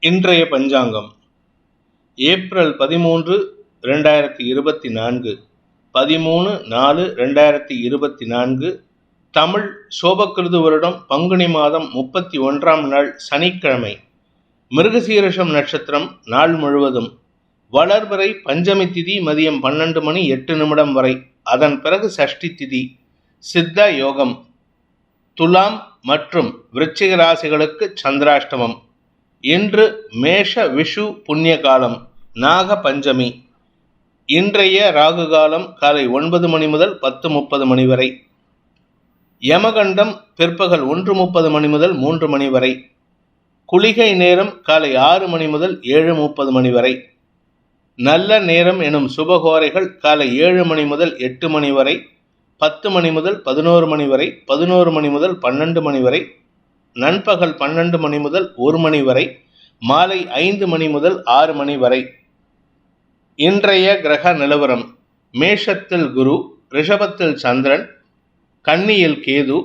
இன்றைய பஞ்சாங்கம் ஏப்ரல் 13, 2024, 13/4/2024, தமிழ் சோபக்கிருது வருடம் பங்குனி மாதம் 31ஆம் நாள் சனிக்கிழமை. மிருகசீரிஷம் நட்சத்திரம் நாள் முழுவதும். வளர்பிறை பஞ்சமி திதி மதியம் 12:08 வரை. அதன் பிறகு சஷ்டி திதி. சித்த யோகம். துலாம் மற்றும் விருச்சிக ராசிகளுக்கு சந்திராஷ்டமம். இன்று மேஷ விஷு புண்ணிய காலம், நாக பஞ்சமி. இன்றைய ராகு காலம் காலை 9 மணி முதல் 10:30 வரை. யமகண்டம் பிற்பகல் 1:30 முதல் 3 வரை. குளிகை நேரம் காலை 6 மணி முதல் 7:30 வரை. நல்ல நேரம் எனும் சுபகோரைகள் காலை 7 மணி முதல் 8 வரை, 10 மணி முதல் 11 வரை, 11 மணி முதல் 12 வரை, நண்பகல் 12 முதல் 1 வரை, மாலை 5 முதல் 6 வரை. இன்றைய கிரக நிலவரம்: மேஷத்தில் குரு, ரிஷபத்தில் சந்திரன், கன்னியில் கேது,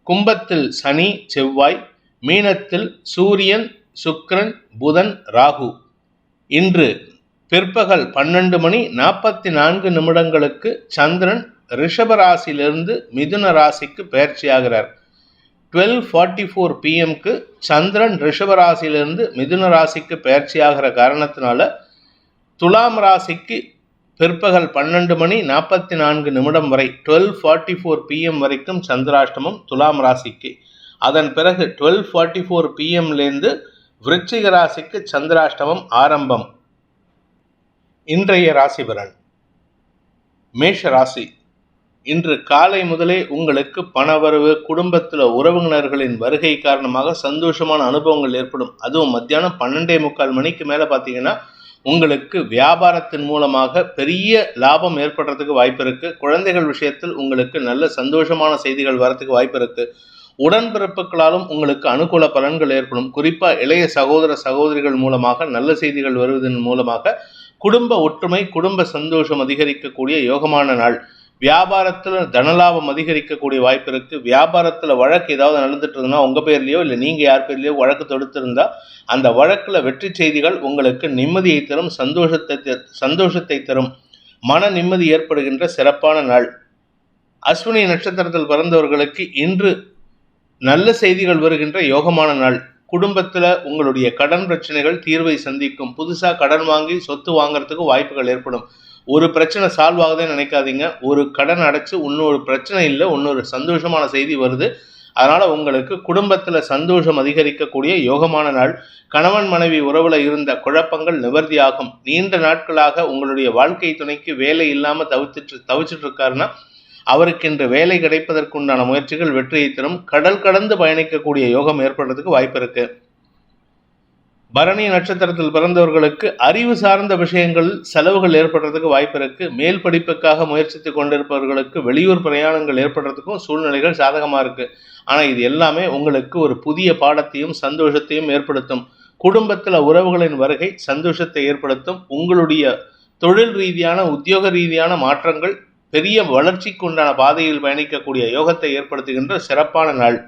கும்பத்தில் சனி செவ்வாய், மீனத்தில் சூரியன் சுக்கிரன் புதன் ராகு. இன்று பிற்பகல் 12:44 சந்திரன் ரிஷப ராசியிலிருந்து மிதுன ராசிக்கு பெயர்ச்சியாகிறார். 12:44 PM சந்திரன் ரிஷப ராசியிலிருந்து மிதுன ராசிக்கு பெயர்ச்சியாகிற காரணத்தினால துலாம் ராசிக்கு பிற்பகல் 12:44 வரை 12:44 PM வரைக்கும் சந்திராஷ்டமம் துலாம் ராசிக்கு. அதன் பிறகு 12:44 PMலேருந்து விருச்சிக ராசிக்கு சந்திராஷ்டமம் ஆரம்பம். இன்றைய ராசி பலன். மேஷ ராசி. இன்று காலை முதலே உங்களுக்கு பணவரவு, குடும்பத்தில் உறவினர்களின் வருகை காரணமாக சந்தோஷமான அனுபவங்கள் ஏற்படும். அதுவும் மத்தியானம் 12:45 மணிக்கு மேலே பார்த்தீங்கன்னா உங்களுக்கு வியாபாரத்தின் மூலமாக பெரிய லாபம் ஏற்படுறதுக்கு வாய்ப்பு இருக்குது. குழந்தைகள் விஷயத்தில் உங்களுக்கு நல்ல சந்தோஷமான செய்திகள் வரத்துக்கு வாய்ப்பு இருக்குது. உடன்பிறப்புகளாலும் உங்களுக்கு அனுகூல பலன்கள் ஏற்படும். குறிப்பாக இளைய சகோதர சகோதரிகள் மூலமாக நல்ல செய்திகள் வருவதன் மூலமாக குடும்ப ஒற்றுமை, குடும்ப சந்தோஷம் அதிகரிக்கக்கூடிய யோகமான நாள். வியாபாரத்தில் தனலாபம் அதிகரிக்கக்கூடிய வாய்ப்பு இருக்குது. வியாபாரத்தில் வழக்கு ஏதாவது நடந்துட்டு இருந்ததுன்னா உங்கள் பேர்லையோ இல்லை நீங்கள் யார் பேர்லையோ வழக்கு தொடுத்திருந்தா அந்த வழக்கில் வெற்றி செய்திகள் உங்களுக்கு நிம்மதியை தரும், சந்தோஷத்தை தரும், மன நிம்மதி ஏற்படுகின்ற சிறப்பான நாள். அஸ்வினி நட்சத்திரத்தில் பிறந்தவர்களுக்கு இன்று நல்ல செய்திகள் வருகின்ற யோகமான நாள். குடும்பத்தில் உங்களுடைய கடன் பிரச்சனைகள் தீர்வை சந்திக்கும். புதுசாக கடன் வாங்கி சொத்து வாங்கிறதுக்கு வாய்ப்புகள் ஏற்படும். ஒரு பிரச்சனை சால்வ் ஆகுதுன்னு நினைக்காதீங்க. ஒரு கடன் அடைச்சு இன்னொரு பிரச்சனை இல்லை, இன்னொரு சந்தோஷமான செய்தி வருது. அதனால் உங்களுக்கு குடும்பத்தில் சந்தோஷம் அதிகரிக்கக்கூடிய யோகமான நாள். கணவன் மனைவி உறவில் இருந்த குழப்பங்கள் நிவர்த்தியாகும். நீண்ட நாட்களாக உங்களுடைய வாழ்க்கை துணைக்கு வேலை இல்லாமல் தவிச்சிட்டு இருக்காருன்னா அவருக்கு இன்று வேலை கிடைப்பதற்குண்டான முயற்சிகள் வெற்றியை தரும். கடல் கடந்து பயணிக்கக்கூடிய யோகம் ஏற்படுறதுக்கு வாய்ப்பு இருக்கு. பரணி நட்சத்திரத்தில் பிறந்தவர்களுக்கு அறிவு சார்ந்த விஷயங்களில் செலவுகள் ஏற்படுறதுக்கு வாய்ப்பு இருக்கு. மேல் படிப்புக்காக முயற்சித்து கொண்டிருப்பவர்களுக்கு வெளியூர் பிரயாணங்கள் ஏற்படுறதுக்கும் சூழ்நிலைகள் சாதகமாக இருக்கு. ஆனால் இது எல்லாமே உங்களுக்கு ஒரு புதிய பாடத்தையும் சந்தோஷத்தையும் ஏற்படுத்தும். குடும்பத்தில் உறவுகளின் வருகை சந்தோஷத்தை ஏற்படுத்தும். உங்களுடைய தொழில் ரீதியான உத்தியோக ரீதியான மாற்றங்கள் பெரிய வளர்ச்சிக்கு உண்டான பாதையில் பயணிக்கக்கூடிய யோகத்தை ஏற்படுத்துகின்ற சிறப்பான நாள்.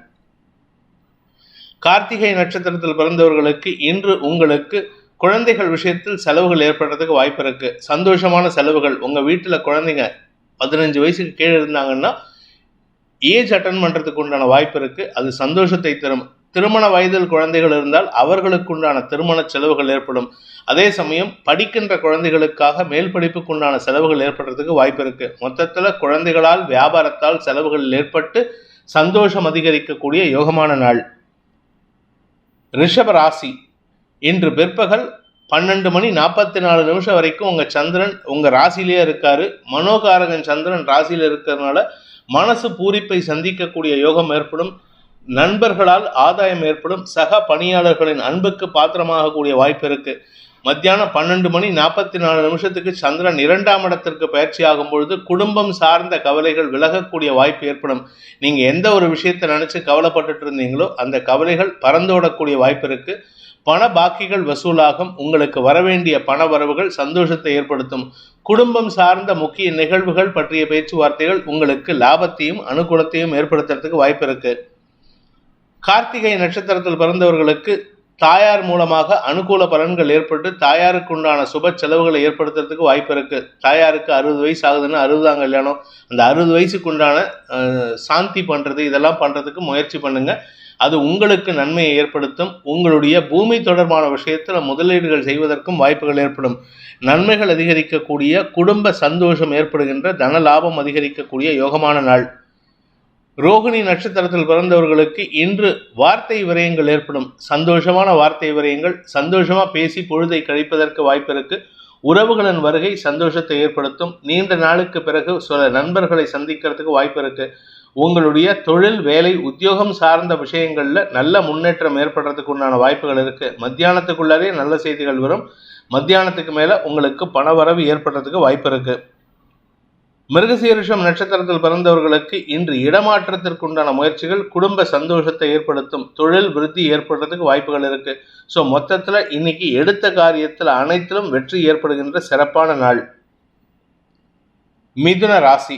கார்த்திகை நட்சத்திரத்தில் பிறந்தவர்களுக்கு இன்று உங்களுக்கு குழந்தைகள் விஷயத்தில் செலவுகள் ஏற்படுறதுக்கு வாய்ப்பு இருக்கு. சந்தோஷமான செலவுகள். உங்கள் வீட்டில் குழந்தைங்க 15 வயசுக்கு கீழே இருந்தாங்கன்னா ஏஜ் அட்டன் பண்ணுறதுக்கு உண்டான வாய்ப்பு இருக்கு. அது சந்தோஷத்தை தரும். திருமண வயதில் குழந்தைகள் இருந்தால் அவர்களுக்கு உண்டான திருமண செலவுகள் ஏற்படும். அதே சமயம் படிக்கின்ற குழந்தைகளுக்காக மேல் படிப்புக்கு உண்டான செலவுகள் ஏற்படுறதுக்கு வாய்ப்பு இருக்கு. மொத்தத்தில் குழந்தைகளால் வியாபாரத்தால் செலவுகள் ஏற்பட்டு சந்தோஷம் அதிகரிக்கக்கூடிய யோகமான நாள். ரிஷப ராசி. இன்று பிற்பகல் 12:44 வரைக்கும் உங்கள் சந்திரன் உங்கள் ராசியிலே இருக்காரு. மனோகாரகன் சந்திரன் ராசியில் இருக்கிறதுனால மனசு பூரிப்பை சந்திக்கக்கூடிய யோகம் ஏற்படும். நண்பர்களால் ஆதாயம் ஏற்படும். சக பணியாளர்களின் அன்புக்கு பாத்திரமாகக்கூடிய வாய்ப்பு இருக்கு. மத்தியானம் 12:44 சந்திரன் 2ஆம் இடத்திற்கு பயிற்சி ஆகும் பொழுது குடும்பம் சார்ந்த கவலைகள் விலகக்கூடிய வாய்ப்பு ஏற்படும். நீங்கள் எந்த ஒரு விஷயத்தை நினச்சி கவலைப்பட்டுட்டு இருந்தீங்களோ அந்த கவலைகள் பறந்தோடக்கூடிய வாய்ப்பு இருக்கு. பண பாக்கிகள் வசூலாகும். உங்களுக்கு வரவேண்டிய பண வரவுகள் சந்தோஷத்தை ஏற்படுத்தும். குடும்பம் சார்ந்த முக்கிய நிகழ்வுகள் பற்றிய பேச்சுவார்த்தைகள் உங்களுக்கு லாபத்தையும் அனுகூலத்தையும் ஏற்படுத்துறதுக்கு வாய்ப்பு இருக்கு. கார்த்திகை நட்சத்திரத்தில் பிறந்தவர்களுக்கு தாயார் மூலமாக அனுகூல பலன்கள் ஏற்பட்டு தாயாருக்கு உண்டான சுப செலவுகளை ஏற்படுத்துறதுக்கு வாய்ப்பு இருக்கு. தாயாருக்கு 60 வயசு ஆகுதுன்னா 60ஆம் கல்யாணம், அந்த 60 வயசுக்கு உண்டான சாந்தி பண்றது, இதெல்லாம் பண்றதுக்கு முயற்சி பண்ணுங்க. அது உங்களுக்கு நன்மையை ஏற்படுத்தும். உங்களுடைய பூமி தொடர்பான விஷயத்தில் முதலீடுகள் செய்வதற்கும் வாய்ப்புகள் ஏற்படும். நன்மைகள் அதிகரிக்கக்கூடிய, குடும்ப சந்தோஷம் ஏற்படுகின்ற, தன லாபம் அதிகரிக்கக்கூடிய யோகமான நாள். ரோகிணி நட்சத்திரத்தில் பிறந்தவர்களுக்கு இன்று வார்த்தை விரயங்கள் ஏற்படும். சந்தோஷமான வார்த்தை விரயங்கள், சந்தோஷமா பேசி பொழுதை கழிப்பதற்கு வாய்ப்பு இருக்கு. உறவுகளின் வருகை சந்தோஷத்தை ஏற்படுத்தும். நீண்ட நாளுக்கு பிறகு சில நண்பர்களை சந்திக்கிறதுக்கு வாய்ப்பு இருக்கு. உங்களுடைய தொழில், வேலை, உத்தியோகம் சார்ந்த விஷயங்கள்ல நல்ல முன்னேற்றம் ஏற்படுறதுக்கு உண்டான வாய்ப்புகள் இருக்கு. மத்தியானத்துக்குள்ளாரே நல்ல செய்திகள் வரும். மத்தியானத்துக்கு மேல உங்களுக்கு பணவரவு ஏற்படுறதுக்கு வாய்ப்பு இருக்கு. மிருகசீரிஷம் நட்சத்திரத்தில் பிறந்தவர்களுக்கு இன்று இடமாற்றத்திற்கு உண்டான முயற்சிகள் குடும்ப சந்தோஷத்தை ஏற்படுத்தும். தொழில் விருத்தி ஏற்படுறதுக்கு வாய்ப்புகள் இருக்கு. ஸோ மொத்தத்தில் இன்னைக்கு எடுத்த காரியத்தில் அனைத்திலும் வெற்றி ஏற்படுகின்ற சிறப்பான நாள். மிதுன ராசி.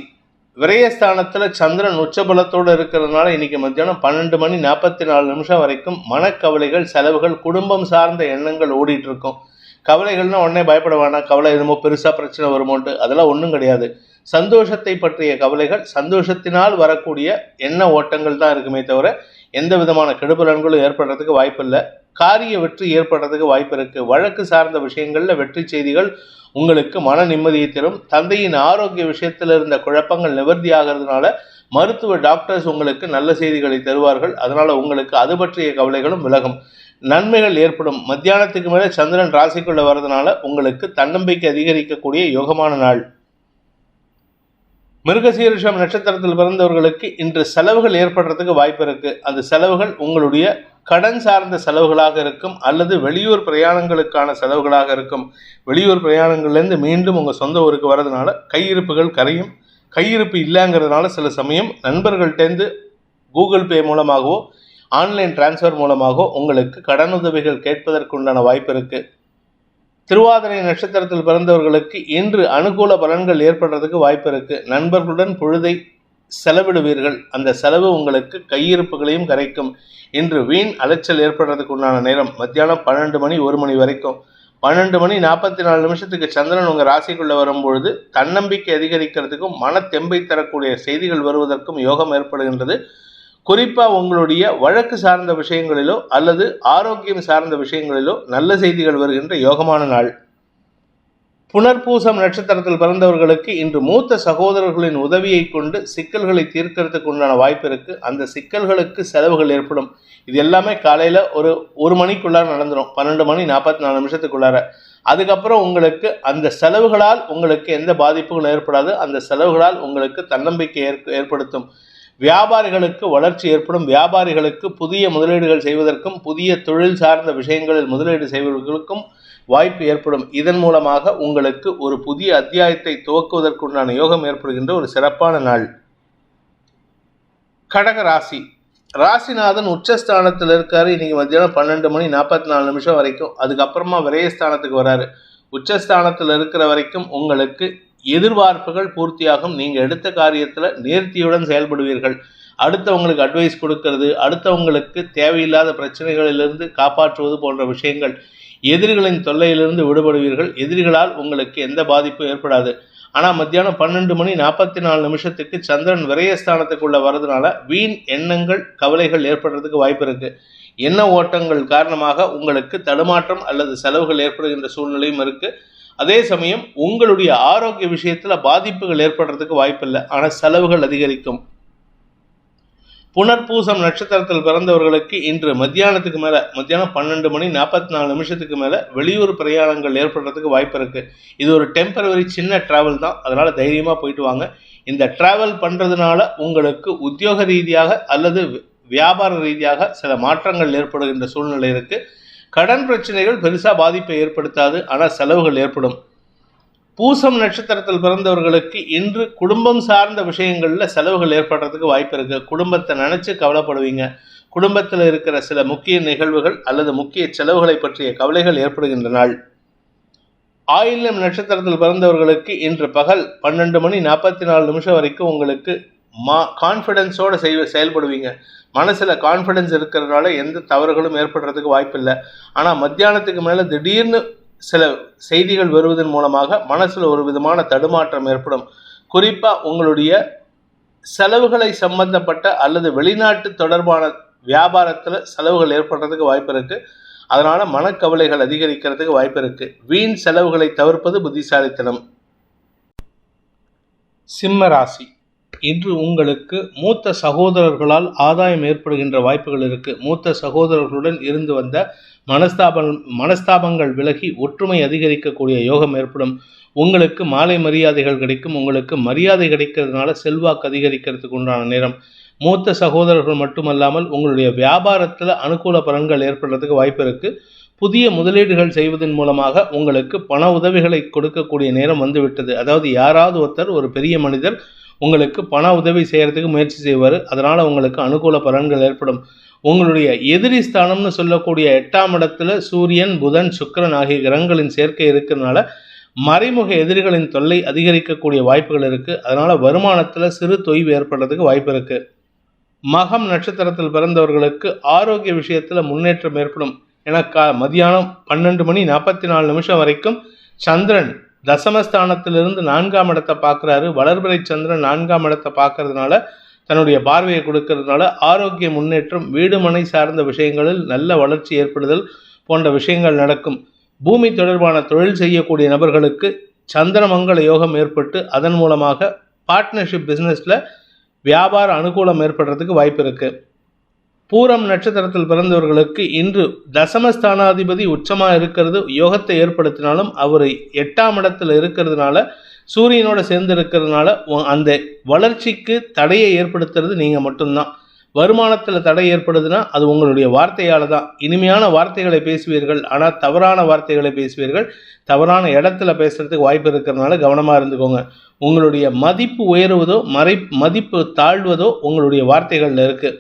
விரயஸ்தானத்தில் சந்திரன் உச்சபலத்தோடு இருக்கிறதுனால இன்னைக்கு மத்தியானம் 12:44 வரைக்கும் மனக்கவலைகள், செலவுகள், குடும்பம் சார்ந்த எண்ணங்கள் ஓடிட்டு இருக்கும். கவலைகள்னா உடனே பயப்பட வேணாம். கவலை என்னமோ பெருசா பிரச்சனை வருமோன்ட்டு, அதெல்லாம் ஒன்றும் கிடையாது. சந்தோஷத்தை பற்றிய கவலைகள், சந்தோஷத்தினால் வரக்கூடிய எண்ண ஓட்டங்கள் தான் இருக்குமே தவிர எந்த விதமான கெடுபலன்களும் ஏற்படுறதுக்கு வாய்ப்பு இல்லை. காரிய வெற்றி ஏற்படுறதுக்கு வாய்ப்பு இருக்கு. வழக்கு சார்ந்த விஷயங்கள்ல வெற்றி செய்திகள் உங்களுக்கு மன நிம்மதியை தரும். தந்தையின் ஆரோக்கிய விஷயத்தில் இருந்த குழப்பங்கள் நிவர்த்தி ஆகிறதுனால மருத்துவ டாக்டர்ஸ் உங்களுக்கு நல்ல செய்திகளை தருவார்கள். அதனால உங்களுக்கு அது பற்றிய கவலைகளும் விலகும். நன்மைகள் ஏற்படும். மத்தியானத்துக்கு மேலே சந்திரன் ராசிக்குள்ள வர்றதுனால உங்களுக்கு தன்னம்பிக்கை அதிகரிக்கக்கூடிய யோகமான நாள். மிருகசீரிஷம் நட்சத்திரத்தில் பிறந்தவர்களுக்கு இன்று செலவுகள் ஏற்படுறதுக்கு வாய்ப்பு இருக்கு. அந்த செலவுகள் உங்களுடைய கடன் சார்ந்த செலவுகளாக இருக்கும், அல்லது வெளியூர் பிரயாணங்களுக்கான செலவுகளாக இருக்கும். வெளியூர் பிரயாணங்கள்லேருந்து மீண்டும் உங்கள் சொந்த ஊருக்கு வர்றதுனால கையிருப்புகள் கரையும். கையிருப்பு இல்லைங்கிறதுனால சில சமயம் நண்பர்கள்டேருந்து கூகுள் பே மூலமாகவோ ஆன்லைன் டிரான்ஸ்ஃபர் மூலமாகவோ உங்களுக்கு கடனுதவிகள் கேட்பதற்குண்டான வாய்ப்பு இருக்கு. திருவாதிரை நட்சத்திரத்தில் பிறந்தவர்களுக்கு இன்று அனுகூல பலன்கள் ஏற்படுறதுக்கு வாய்ப்பு இருக்கு. நண்பர்களுடன் பொழுதை செலவிடுவீர்கள். அந்த செலவு உங்களுக்கு கையிருப்புகளையும் கரைக்கும். இன்று வீண் அலைச்சல் ஏற்படுறதுக்கு உண்டான நேரம் மத்தியானம் 12:01 வரைக்கும். 12:44 சந்திரன் உங்கள் ராசிக்குள்ள வரும்பொழுது தன்னம்பிக்கை அதிகரிக்கிறதுக்கும் மன தெம்பை தரக்கூடிய செய்திகள் வருவதற்கும் யோகம் ஏற்படுகின்றது. குறிப்பாக உங்களுடைய வழக்கு சார்ந்த விஷயங்களிலோ அல்லது ஆரோக்கியம் சார்ந்த விஷயங்களிலோ நல்ல செய்திகள் வருகின்ற யோகமான நாள். புனர்பூசம் நட்சத்திரத்தில் பிறந்தவர்களுக்கு இன்று மூத்த சகோதரர்களின் உதவியை கொண்டு சிக்கல்களை தீர்க்கறதுக்கு உண்டான வாய்ப்பு இருக்கு. அந்த சிக்கல்களுக்கு செலவுகள் ஏற்படும். இது எல்லாமே காலையில் ஒரு மணிக்குள்ளார நடந்துடும், 12:44 அதுக்கப்புறம் உங்களுக்கு அந்த செலவுகளால் உங்களுக்கு எந்த பாதிப்புகளும் ஏற்படாது. அந்த செலவுகளால் உங்களுக்கு தன்னம்பிக்கை ஏற்படுத்தும். வியாபாரிகளுக்கு வளர்ச்சி ஏற்படும். வியாபாரிகளுக்கு புதிய முதலீடுகள் செய்வதற்கும் புதிய தொழில் சார்ந்த விஷயங்களில் முதலீடு செய்வதற்கும் வாய்ப்பு ஏற்படும். இதன் மூலமாக உங்களுக்கு ஒரு புதிய அத்தியாயத்தை துவக்குவதற்குண்டான யோகம் ஏற்படுகின்ற ஒரு சிறப்பான நாள். கடக ராசி. ராசிநாதன் உச்சஸ்தானத்தில் இருக்காரு. இன்னைக்கு மத்தியானம் 12:44 வரைக்கும். அதுக்கப்புறமா விரயஸ்தானத்துக்கு வராரு. உச்சஸ்தானத்தில் இருக்கிற வரைக்கும் உங்களுக்கு எதிர்பார்ப்புகள் பூர்த்தியாகும். நீங்கள் எடுத்த காரியத்தில் நேர்த்தியுடன் செயல்படுவீர்கள். அடுத்தவங்களுக்கு அட்வைஸ் கொடுக்கறது, அடுத்தவங்களுக்கு தேவையில்லாத பிரச்சனைகளிலிருந்து காப்பாற்றுவது போன்ற விஷயங்கள், எதிரிகளின் தொல்லையிலிருந்து விடுபடுவீர்கள். எதிரிகளால் உங்களுக்கு எந்த பாதிப்பும் ஏற்படாது. ஆனால் மத்தியானம் 12:44 சந்திரன் விரயஸ்தானத்துக்குள்ள வர்றதுனால வீண் எண்ணங்கள், கவலைகள் ஏற்படுறதுக்கு வாய்ப்பு இருக்கு. எண்ண ஓட்டங்கள் காரணமாக உங்களுக்கு தடுமாற்றம் அல்லது செலவுகள் ஏற்படுகின்ற சூழ்நிலையும் இருக்கு. அதே சமயம் உங்களுடைய ஆரோக்கிய விஷயத்தில் பாதிப்புகள் ஏற்படுறதுக்கு வாய்ப்பில்லை, ஆனால் செலவுகள் அதிகரிக்கும். புனர்பூசம் நட்சத்திரத்தில் பிறந்தவர்களுக்கு இன்று மத்தியானத்துக்கு மேலே, மத்தியானம் 12:44 மேலே வெளியூர் பிரயாணங்கள் ஏற்படுறதுக்கு வாய்ப்பு இருக்கு. இது ஒரு டெம்பரவரி சின்ன டிராவல் தான், அதனால தைரியமாக போயிட்டு வாங்க. இந்த டிராவல் பண்ணுறதுனால உங்களுக்கு உத்தியோக ரீதியாக அல்லது வியாபார ரீதியாக சில மாற்றங்கள் ஏற்படுகின்ற சூழ்நிலை இருக்கு. கடன் பிரச்சனைகள் பெருசாக பாதிப்பை ஏற்படுத்தாது, ஆனால் செலவுகள் ஏற்படும். பூசம் நட்சத்திரத்தில் பிறந்தவர்களுக்கு இன்று குடும்பம் சார்ந்த விஷயங்களில் செலவுகள் ஏற்படுறதுக்கு வாய்ப்பு இருக்கு. குடும்பத்தை நினைச்சு கவலைப்படுவீங்க. குடும்பத்தில் இருக்கிற சில முக்கிய நிகழ்வுகள் அல்லது முக்கிய செலவுகளை பற்றிய கவலைகள் ஏற்படுகின்ற நாள். ஆயில்யம் நட்சத்திரத்தில் பிறந்தவர்களுக்கு இன்று பகல் 12:44 வரைக்கும் உங்களுக்கு கான்ஃபிடென்ஸோடு செயல்படுவீங்க. மனசில் கான்ஃபிடென்ஸ் இருக்கிறதுனால எந்த தவறுகளும் ஏற்படுறதுக்கு வாய்ப்பில்லை. ஆனால் மத்தியானத்துக்கு மேலே திடீர்னு சில செய்திகள் வருவதன் மூலமாக மனசில் ஒரு விதமான தடுமாற்றம் ஏற்படும். குறிப்பாக உங்களுடைய செலவுகளை சம்பந்தப்பட்ட அல்லது வெளிநாட்டு தொடர்பான வியாபாரத்தில் செலவுகள் ஏற்படுறதுக்கு வாய்ப்பு இருக்குது. அதனால் மனக்கவலைகள் அதிகரிக்கிறதுக்கு வாய்ப்பு இருக்குது. வீண் செலவுகளை தவிர்ப்பது புத்திசாலித்தனம். சிம்ம ராசி, இன்று உங்களுக்கு மூத்த சகோதரர்களால் ஆதாயம் ஏற்படுகின்ற வாய்ப்புகள் இருக்குது. மூத்த சகோதரர்களுடன் இருந்து வந்த மனஸ்தாபங்கள் விலகி ஒற்றுமை அதிகரிக்கக்கூடிய யோகம் ஏற்படும். உங்களுக்கு மாலை மரியாதைகள் கிடைக்கும். உங்களுக்கு மரியாதை கிடைக்கிறதுனால செல்வாக்கு அதிகரிக்கிறதுக்கு உண்டான நேரம். மூத்த சகோதரர்கள் மட்டுமல்லாமல் உங்களுடைய வியாபாரத்தில் அனுகூல பலன்கள் ஏற்படுறதுக்கு வாய்ப்பு இருக்குது. புதிய முதலீடுகள் செய்வதன் மூலமாக உங்களுக்கு பண உதவிகளை கொடுக்கக்கூடிய நேரம் வந்துவிட்டது. அதாவது யாராவது ஒருத்தர், ஒரு பெரிய மனிதர் உங்களுக்கு பண உதவி செய்கிறதுக்கு முயற்சி செய்வார். அதனால் உங்களுக்கு அனுகூல பலன்கள் ஏற்படும். உங்களுடைய எதிரி ஸ்தானம்னு சொல்லக்கூடிய 8ஆம் இடத்துல சூரியன், புதன், சுக்கிரன் ஆகிய கிரகங்களின் சேர்க்கை இருக்கிறதுனால மறைமுக எதிரிகளின் தொல்லை அதிகரிக்கக்கூடிய வாய்ப்புகள் இருக்குது. அதனால் வருமானத்தில் சிறு தொய்வு ஏற்படுறதுக்கு வாய்ப்பு இருக்குது. மகம் நட்சத்திரத்தில் பிறந்தவர்களுக்கு ஆரோக்கிய விஷயத்தில் முன்னேற்றம் ஏற்படும். ஏன்னா மதியானம் 12:44 வரைக்கும் சந்திரன் தசமஸ்தானத்திலிருந்து 4ஆம் இடத்தை பார்க்குறாரு. வளர்பிறை சந்திரன் 4ஆம் இடத்தை பார்க்கறதுனால, தன்னுடைய பார்வையை கொடுக்கறதுனால ஆரோக்கிய முன்னேற்றம், வீடு மனை சார்ந்த விஷயங்களில் நல்ல வளர்ச்சி ஏற்படுதல் போன்ற விஷயங்கள் நடக்கும். பூமி தொடர்பான தொழில் செய்யக்கூடிய நபர்களுக்கு சந்திரமங்கல யோகம் ஏற்பட்டு அதன் மூலமாக பார்ட்னர்ஷிப் பிஸ்னஸில் வியாபார அனுகூலம் ஏற்படுறதுக்கு வாய்ப்பு இருக்குது. பூரம் நட்சத்திரத்தில் பிறந்தவர்களுக்கு இன்று தசமஸ்தானாதிபதி உச்சமாக இருக்கிறது யோகத்தை ஏற்படுத்தினாலும் அவர் 8ஆம் இடத்துல இருக்கிறதுனால, சூரியனோட சேர்ந்து இருக்கிறதுனால அந்த வளர்ச்சிக்கு தடையை ஏற்படுத்துறது நீங்கள் மட்டும்தான். வருமானத்தில் தடை ஏற்படுதுன்னா அது உங்களுடைய வார்த்தையால் தான். இனிமையான வார்த்தைகளை பேசுவீர்கள், ஆனால் தவறான வார்த்தைகளை பேசுவீர்கள். தவறான இடத்துல பேசுகிறதுக்கு வாய்ப்பு இருக்கிறதுனால கவனமாக இருந்துக்கோங்க. உங்களுடைய மதிப்பு உயருவதோ மதிப்பு தாழ்வதோ உங்களுடைய வார்த்தைகளில் இருக்குது.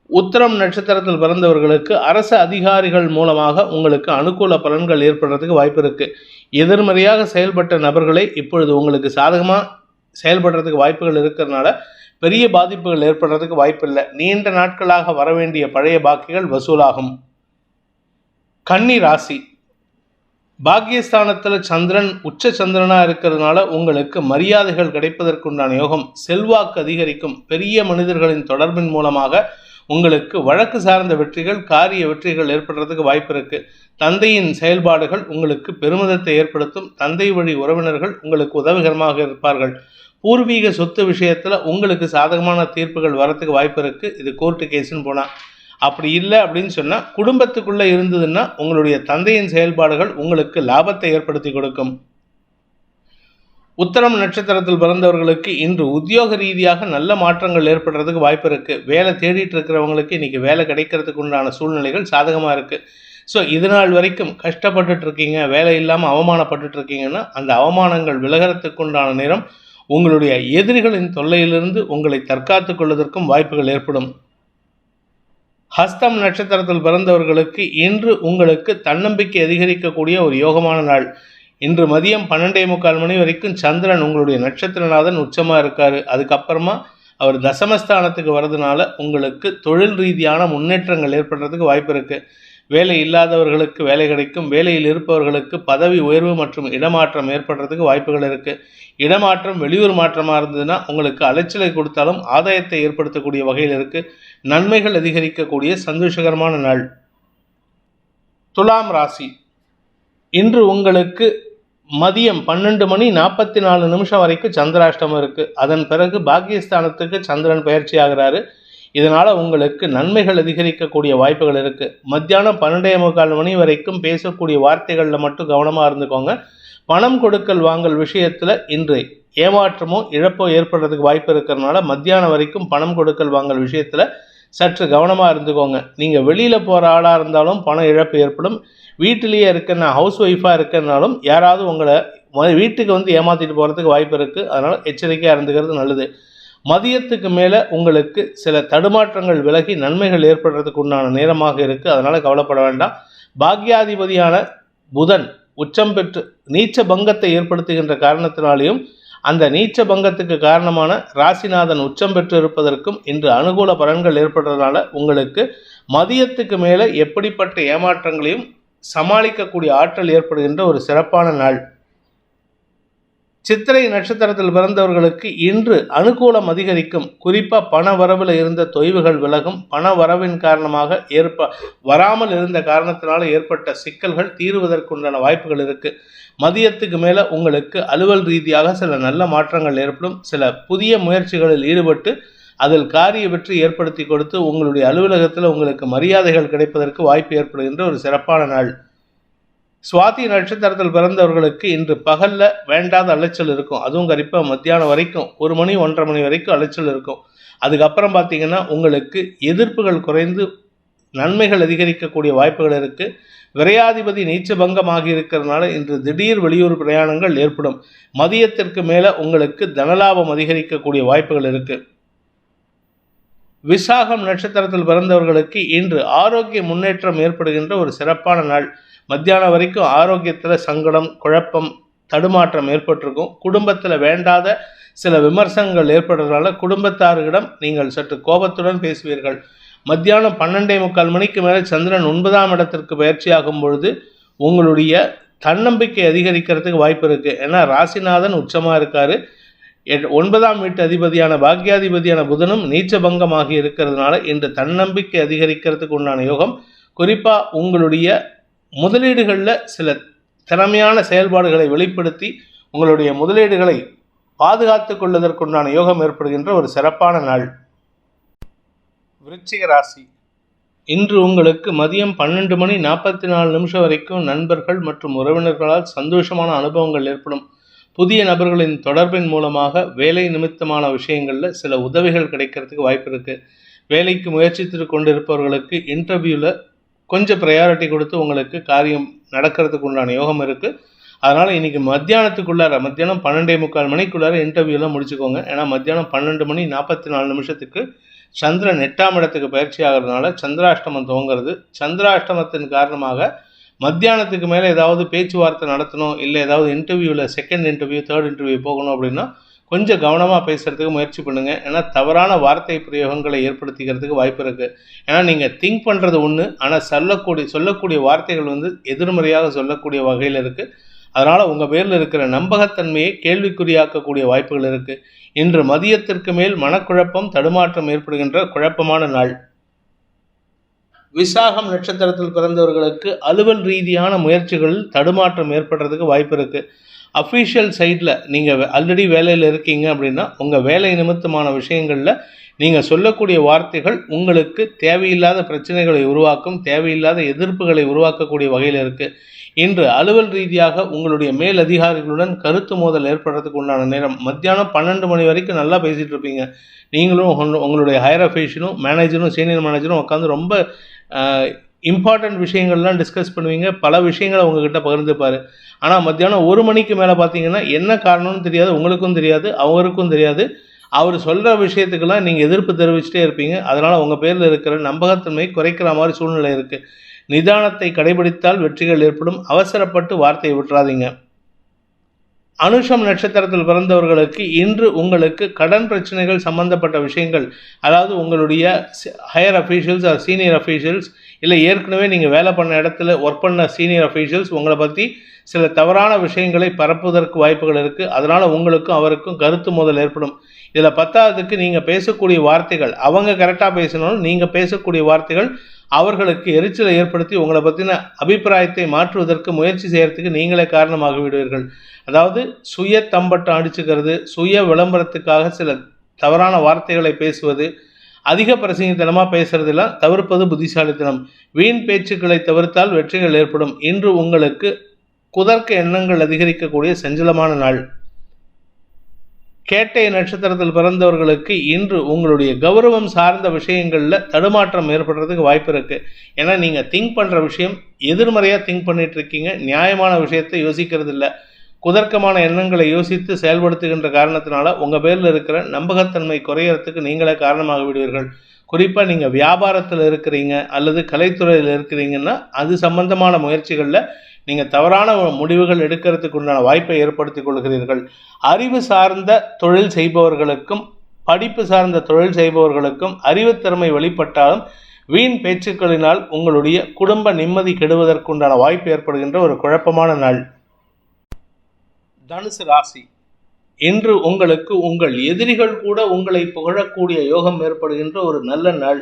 உத்திரம் நட்சத்திரத்தில் பிறந்தவர்களுக்கு அரசு அதிகாரிகள் மூலமாக உங்களுக்கு அனுகூல பலன்கள் ஏற்படுறதுக்கு வாய்ப்பு இருக்குது. எதிர்மறையாக செயல்பட்ட நபர்களே இப்பொழுது உங்களுக்கு சாதகமாக செயல்படுறதுக்கு வாய்ப்புகள் இருக்கிறதுனால பெரிய பாதிப்புகள் ஏற்படுறதுக்கு வாய்ப்பு இல்லை. நீண்ட நாட்களாக வர வேண்டிய பழைய பாக்கிகள் வசூலாகும். கன்னி ராசி, பாக்கியஸ்தானத்தில் சந்திரன் உச்ச சந்திரனாக இருக்கிறதுனால உங்களுக்கு மரியாதைகள் கிடைப்பதற்குண்டான யோகம், செல்வாக்கு அதிகரிக்கும். பெரிய மனிதர்களின் தொடர்பின் மூலமாக உங்களுக்கு வழக்கு சார்ந்த வெற்றிகள், காரிய வெற்றிகள் ஏற்படுறதுக்கு வாய்ப்பு இருக்குது. தந்தையின் செயல்பாடுகள் உங்களுக்கு பெருமிதத்தை ஏற்படுத்தும். தந்தை வழி உறவினர்கள் உங்களுக்கு உதவிகரமாக இருப்பார்கள். பூர்வீக சொத்து விஷயத்தில் உங்களுக்கு சாதகமான தீர்ப்புகள் வரத்துக்கு வாய்ப்பு இருக்குது. இது கோர்ட்டு கேஸுன்னு போனால். அப்படி இல்லை அப்படின்னு சொன்னால், குடும்பத்துக்குள்ளே இருந்ததுன்னா உங்களுடைய தந்தையின் செயல்பாடுகள் உங்களுக்கு லாபத்தை ஏற்படுத்தி கொடுக்கும். உத்தரம் நட்சத்திரத்தில் பிறந்தவர்களுக்கு இன்று உத்தியோக ரீதியாக நல்ல மாற்றங்கள் ஏற்படுறதுக்கு வாய்ப்பு இருக்குது. வேலை தேடிட்டு இருக்கிறவங்களுக்கு இன்றைக்கி வேலை கிடைக்கிறதுக்கு உண்டான சூழ்நிலைகள் சாதகமாக இருக்குது. ஸோ இது நாள் வரைக்கும் கஷ்டப்பட்டுட்டு இருக்கீங்க, வேலை இல்லாமல் அவமானப்பட்டுட்டு இருக்கீங்கன்னா அந்த அவமானங்கள் விலகிறதுக்கு உண்டான நேரம். உங்களுடைய எதிரிகளின் தொல்லையிலிருந்து உங்களை தற்காத்து கொள்வதற்கும் வாய்ப்புகள் ஏற்படும். ஹஸ்தம் நட்சத்திரத்தில் பிறந்தவர்களுக்கு இன்று உங்களுக்கு தன்னம்பிக்கை அதிகரிக்கக்கூடிய ஒரு யோகமான நாள். இன்று மதியம் 12:45 வரைக்கும் சந்திரன் உங்களுடைய நட்சத்திரநாதன் உச்சமாக இருக்கார். அதுக்கப்புறமா அவர் தசமஸ்தானத்துக்கு வர்றதுனால உங்களுக்கு தொழில் ரீதியான முன்னேற்றங்கள் ஏற்படுறதுக்கு வாய்ப்பு இருக்குது. வேலை இல்லாதவர்களுக்கு வேலை கிடைக்கும். வேலையில் இருப்பவர்களுக்கு பதவி உயர்வு மற்றும் இடமாற்றம் ஏற்படுறதுக்கு வாய்ப்புகள் இருக்குது. இடமாற்றம் வெளியூர் மாற்றமாக இருந்ததுன்னா உங்களுக்கு அலைச்சலை கொடுத்தாலும் ஆதாயத்தை ஏற்படுத்தக்கூடிய வகையில் இருக்குது. நன்மைகள் அதிகரிக்கக்கூடிய சந்தோஷகரமான நாள். துலாம் ராசி, இன்று உங்களுக்கு மதியம் 12:44 வரைக்கும் சந்திராஷ்டமம் இருக்குது. அதன் பிறகு பாக்கியஸ்தானத்துக்கு சந்திரன் பயிற்சி ஆகிறாரு. இதனால் உங்களுக்கு நன்மைகள் அதிகரிக்கக்கூடிய வாய்ப்புகள் இருக்குது. மத்தியானம் 12:45 வரைக்கும் பேசக்கூடிய வார்த்தைகளில் மட்டும் கவனமாக இருந்துக்கோங்க. பணம் கொடுக்கல் வாங்கல் விஷயத்தில் இன்று ஏமாற்றமோ இழப்போ ஏற்படுறதுக்கு வாய்ப்பு இருக்கிறதுனால மத்தியானம் வரைக்கும் பணம் கொடுக்கல் வாங்கல் விஷயத்தில் சற்று கவனமாக இருந்துக்கோங்க. நீங்கள் வெளியில் போகிற ஆளாக இருந்தாலும் பண இழப்பு ஏற்படும். வீட்டிலேயே இருக்கிற ஹவுஸ் ஒய்ஃபாக இருக்கிறனாலும் யாராவது உங்களை வீட்டுக்கு ஏமாற்றிட்டு போகிறதுக்கு வாய்ப்பு இருக்குது. அதனால் எச்சரிக்கையாக இருந்துக்கிறது நல்லது. மதியத்துக்கு மேலே உங்களுக்கு சில தடுமாற்றங்கள் விலகி நன்மைகள் ஏற்படுறதுக்கு உண்டான நேரமாக இருக்குது. அதனால் கவலைப்பட வேண்டாம். பாக்யாதிபதியான புதன் உச்சம் பெற்று நீச்ச பங்கத்தை ஏற்படுத்துகின்ற காரணத்தினாலேயும் அந்த நீச்ச பங்கத்துக்கு காரணமான ராசிநாதன் உச்சம் பெற்று இருப்பதற்கும் இன்று அனுகூல பலன்கள் ஏற்படுறதுனால உங்களுக்கு மதியத்துக்கு மேலே எப்படிப்பட்ட ஏமாற்றங்களையும் சமாளிக்கக்கூடிய ஆற்றல் ஏற்படுகின்ற ஒரு சிறப்பான நாள். சித்திரை நட்சத்திரத்தில் பிறந்தவர்களுக்கு இன்று அனுகூலம் அதிகரிக்கும். குறிப்பாக பண வரவில் இருந்த தொய்வுகள் விலகும். பண வரவின் காரணமாக வராமல் இருந்த காரணத்தினால ஏற்பட்ட சிக்கல்கள் தீர்வதற்குண்டான வாய்ப்புகள் இருக்குது. மதியத்துக்கு மேலே உங்களுக்கு அலுவல் ரீதியாக சில நல்ல மாற்றங்கள் ஏற்படும். சில புதிய முயற்சிகளில் ஈடுபட்டு அதில் காரிய வெற்றி ஏற்படுத்தி கொடுத்து உங்களுடைய அலுவலகத்தில் உங்களுக்கு மரியாதைகள் கிடைப்பதற்கு வாய்ப்பு ஏற்படுகின்ற ஒரு சிறப்பான நாள். சுவாதி நட்சத்திரத்தில் பிறந்தவர்களுக்கு இன்று பகலில் வேண்டாத அலைச்சல் இருக்கும். அதுவும் கண்டிப்பாக மத்தியானம் வரைக்கும் 1 மணி 1:30 மணி வரைக்கும் அலைச்சல் இருக்கும். அதுக்கப்புறம் பார்த்தீங்கன்னா உங்களுக்கு எதிர்ப்புகள் குறைந்து நன்மைகள் அதிகரிக்கக்கூடிய வாய்ப்புகள் இருக்குது. விரையாதிபதி நீச்சபங்கமாகி இருக்கிறதுனால இன்று திடீர் வெளியூர் பிரயாணங்கள் ஏற்படும். மதியத்திற்கு மேலே உங்களுக்கு தனலாபம் அதிகரிக்கக்கூடிய வாய்ப்புகள் இருக்குது. விசாகம் நட்சத்திரத்தில் பிறந்தவர்களுக்கு இன்று ஆரோக்கிய முன்னேற்றம் ஏற்படுகின்ற ஒரு சிறப்பான நாள். மத்தியானம் வரைக்கும் ஆரோக்கியத்தில் சங்கடம், குழப்பம், தடுமாற்றம் ஏற்பட்டிருக்கும். குடும்பத்தில் வேண்டாத சில விமர்சனங்கள் ஏற்படுறதுனால குடும்பத்தாரிடம் நீங்கள் சற்று கோபத்துடன் பேசுவீர்கள். மத்தியானம் 12:45 மணிக்கு மேலே சந்திரன் 9ஆம் இடத்திற்கு பயிற்சியாகும் பொழுது உங்களுடைய தன்னம்பிக்கை அதிகரிக்கிறதுக்கு வாய்ப்பு இருக்குது. ஏன்னா ராசிநாதன் உச்சமாக இருக்கார். 9ஆம் வீட்டு அதிபதியான பாக்யாதிபதியான புதனும் நீச்சபங்கமாகி இருக்கிறதுனால இன்று தன்னம்பிக்கை அதிகரிக்கிறதுக்கு உண்டான யோகம். குறிப்பாக உங்களுடைய முதலீடுகளில் சில திறமையான செயல்பாடுகளை வெளிப்படுத்தி உங்களுடைய முதலீடுகளை பாதுகாத்து கொள்வதற்குண்டான யோகம் ஏற்படுகின்ற ஒரு சிறப்பான நாள். விருச்சிக ராசி. இன்று உங்களுக்கு மதியம் 12 மணி 44 நிமிஷம் வரைக்கும் நண்பர்கள் மற்றும் உறவினர்களால் சந்தோஷமான அனுபவங்கள் ஏற்படும். புதிய நபர்களின் தொடர்பின் மூலமாக வேலை நிமித்தமான விஷயங்களில் சில உதவிகள் கிடைக்கிறதுக்கு வாய்ப்பு இருக்குது. வேலைக்கு முயற்சித்து கொண்டிருப்பவர்களுக்கு இன்டர்வியூவில் கொஞ்சம் ப்ரையாரிட்டி கொடுத்து உங்களுக்கு காரியம் நடக்கிறதுக்கு உண்டான யோகம் இருக்குது. அதனால் இன்றைக்கி மத்தியானம் 12:45 மணிக்குள்ளார இன்டர்வியூலாம் முடிச்சுக்கோங்க. ஏன்னா மத்தியானம் 12 மணி 44 நிமிஷத்துக்கு சந்திரன் 8ஆம் இடத்துக்கு பயிற்சி ஆகிறதுனால சந்திராஷ்டமம் துவங்கிறது. சந்திராஷ்டமத்தின் காரணமாக மத்தியானத்துக்கு மேலே ஏதாவது பேச்சுவார்த்தை நடத்தணும், இல்லை ஏதாவது இன்டர்வியூவில் செகண்ட் இன்டர்வியூ, தேர்ட் இன்டர்வியூ போகணும் அப்படின்னா கொஞ்சம் கவனமாக பேசுகிறதுக்கு முயற்சி பண்ணுங்கள். ஏன்னா தவறான வார்த்தை பிரயோகங்களை ஏற்படுத்திக்கிறதுக்கு வாய்ப்பு இருக்குது. ஏன்னா நீங்கள் திங்க் பண்ணுறது ஒன்று, ஆனால் சொல்லக்கூடிய வார்த்தைகள் எதிர்மறையாக சொல்லக்கூடிய வகையில் இருக்குது. அதனால் உங்கள் பேரில் இருக்கிற நம்பகத்தன்மையை கேள்விக்குறியாக்கக்கூடிய வாய்ப்புகள் இருக்குது. இன்று மதியத்திற்கு மேல் மனக்குழப்பம், தடுமாற்றம் ஏற்படுகின்ற குழப்பமான நாள். விசாகம் நட்சத்திரத்தில் பிறந்தவர்களுக்கு அலுவல் ரீதியான முயற்சிகளில் தடுமாற்றம் ஏற்படுறதுக்கு வாய்ப்பு இருக்குது. அஃபீஷியல் சைடில் நீங்கள் ஆல்ரெடி வேலையில் இருக்கீங்க அப்படின்னா உங்கள் வேலை நிமித்தமான விஷயங்களில் நீங்கள் சொல்லக்கூடிய வார்த்தைகள் உங்களுக்கு தேவையில்லாத பிரச்சனைகளை உருவாக்கும், தேவையில்லாத எதிர்ப்புகளை உருவாக்கக்கூடிய வகையில் இருக்குது. இன்று அலுவல் ரீதியாக உங்களுடைய மேல் அதிகாரிகளுடன் கருத்து மோதல் ஏற்படுறதுக்கு உண்டான நேரம். மத்தியானம் 12 மணி வரைக்கும் நல்லா பேசிகிட்டு இருப்பீங்க. நீங்களும் உங்களுடைய ஹையர் அஃபீஷியலும் மேனேஜரும் சீனியர் மேனேஜரும் உட்காந்து ரொம்ப இம்பார்ட்டண்ட் விஷயங்கள்லாம் டிஸ்கஸ் பண்ணுவீங்க. பல விஷயங்களை உங்ககிட்ட பகிர்ந்துப்பார். ஆனால் மத்தியானம் 1 மணிக்கு மேலே பார்த்தீங்கன்னா என்ன காரணம்னு தெரியாது, உங்களுக்கும் தெரியாது, அவருக்கும் தெரியாது. அவர் சொல்கிற விஷயத்துக்கெல்லாம் நீங்கள் எதிர்ப்பு தெரிவிச்சுட்டே இருப்பீங்க. அதனால் உங்கள் பேரில் இருக்கிற நம்பகத்தன்மை குறைக்கிற மாதிரி சூழ்நிலை இருக்குது. நிதானத்தை கடைபிடித்தால் வெற்றிகள் ஏற்படும். அவசரப்பட்டு வார்த்தையை விட்டுறாதீங்க. அனுஷம் நட்சத்திரத்தில் பிறந்தவர்களுக்கு இன்று உங்களுக்கு கடன் பிரச்சனைகள் சம்பந்தப்பட்ட விஷயங்கள், அதாவது உங்களுடைய higher officials or senior officials, இல்லை ஏற்கனவே நீங்கள் வேலை பண்ண இடத்துல ஒர்க் பண்ண சீனியர் அஃபீஷியல்ஸ் உங்களை பற்றி சில தவறான விஷயங்களை பரப்புவதற்கு வாய்ப்புகள் இருக்குது. அதனால் உங்களுக்கும் அவருக்கும் கருத்து மோதல் ஏற்படும். இதில் 10ஆவதுக்கு நீங்கள் பேசக்கூடிய வார்த்தைகள், அவங்க கரெக்டாக பேசணும், நீங்கள் பேசக்கூடிய வார்த்தைகள் அவர்களுக்கு எரிச்சலை ஏற்படுத்தி உங்களை பற்றின அபிப்பிராயத்தை மாற்றுவதற்கு முயற்சி செய்கிறதுக்கு நீங்களே காரணமாக விடுவீர்கள். அதாவது சுய தம்பட்டம் அடிச்சுக்கிறது, சுய விளம்பரத்துக்காக சில தவறான வார்த்தைகளை பேசுவது, அதிக பிரசங்கித்தனமாக பேசுறதெல்லாம் தவிர்ப்பது புத்திசாலித்தனம். வீண் பேச்சுக்களை தவிர்த்தால் வெற்றிகள் ஏற்படும். இன்று உங்களுக்கு குதர்க்க எண்ணங்கள் அதிகரிக்கக்கூடிய சஞ்சலமான நாள். கேட்டை நட்சத்திரத்தில் பிறந்தவர்களுக்கு இன்று உங்களுடைய கௌரவம் சார்ந்த விஷயங்களில் தடுமாற்றம் ஏற்படுறதுக்கு வாய்ப்பு இருக்குது. ஏன்னா நீங்கள் திங்க் பண்ணுற விஷயம் எதிர்மறையாக திங்க் பண்ணிட்டு இருக்கீங்க. நியாயமான விஷயத்தை யோசிக்கிறது இல்லை. குதர்க்கமான எண்ணங்களை யோசித்து செயல்படுத்துகின்ற காரணத்தினால உங்கள் பேரில் இருக்கிற நம்பகத்தன்மை குறையறதுக்கு நீங்களே காரணமாக விடுவீர்கள். குறிப்பாக நீங்கள் வியாபாரத்தில் இருக்கிறீங்க அல்லது கலைத்துறையில் இருக்கிறீங்கன்னா அது சம்பந்தமான முயற்சிகளில் நீங்கள் தவறான முடிவுகள் எடுக்கிறதுக்கு உண்டான வாய்ப்பை ஏற்படுத்தி கொள்கிறீர்கள். அறிவு சார்ந்த தொழில் செய்பவர்களுக்கும் படிப்பு சார்ந்த தொழில் செய்பவர்களுக்கும் அறிவுத்திறமை வெளிப்பட்டாலும் வீண் பேச்சுக்களினால் உங்களுடைய குடும்ப நிம்மதி கெடுவதற்குண்டான வாய்ப்பு ஏற்படுகின்ற ஒரு குழப்பமான நாள். தனுசு ராசி, இன்று உங்களுக்கு உங்கள் எதிரிகள் கூட உங்களை புகழக்கூடிய யோகம் ஏற்படுகின்ற ஒரு நல்ல நாள்.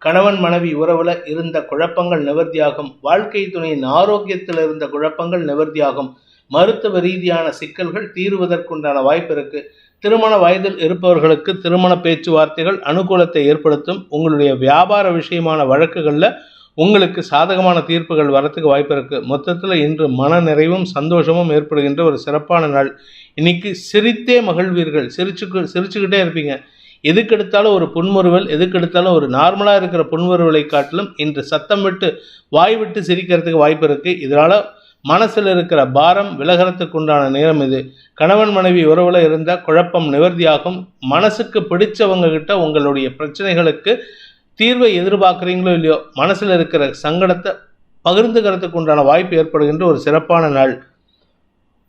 கணவன் மனைவி உறவுல இருந்த குழப்பங்கள் நிவர்த்தியாகும். வாழ்க்கை துணையின் ஆரோக்கியத்தில் இருந்த குழப்பங்கள் நிவர்த்தியாகும். மருத்துவ ரீதியான சிக்கல்கள் தீர்வதற்குண்டான வாய்ப்பு இருக்கு. திருமண வயதில் இருப்பவர்களுக்கு திருமண பேச்சுவார்த்தைகள் அனுகூலத்தை ஏற்படுத்தும். உங்களுடைய வியாபார விஷயமான வழக்குகளில் உங்களுக்கு சாதகமான தீர்ப்புகள் வரத்துக்கு வாய்ப்பு இருக்குது. மொத்தத்தில் இன்று மன நிறைவும் சந்தோஷமும் ஏற்படுகின்ற ஒரு சிறப்பான நாள். இன்னைக்கு சிரித்தே மகிழ்வீர்கள். சிரிச்சுக்கிட்டே இருப்பீங்க. எதுக்கெடுத்தாலும் ஒரு புன்முறுவல், எதுக்கெடுத்தாலும் ஒரு நார்மலாக இருக்கிற புன்முறுவலை காட்டிலும் இன்று சத்தம் விட்டு வாய் விட்டு சிரிக்கிறதுக்கு வாய்ப்பு இருக்குது. இதனால் மனசில் இருக்கிற பாரம் விலகிறதுக்கு உண்டான நேரம் இது. கணவன் மனைவி உறவில் இருந்த குழப்பம் நிவர்த்தியாகும். மனசுக்கு பிடிச்சவங்க கிட்ட உங்களுடைய பிரச்சனைகளுக்கு தீர்வை எதிர்பார்க்குறீங்களோ இல்லையோ, மனசில் இருக்கிற சங்கடத்தை பகிர்ந்துக்கிறதுக்கு உண்டான வாய்ப்பு ஏற்படுகின்ற ஒரு சிறப்பான நாள்.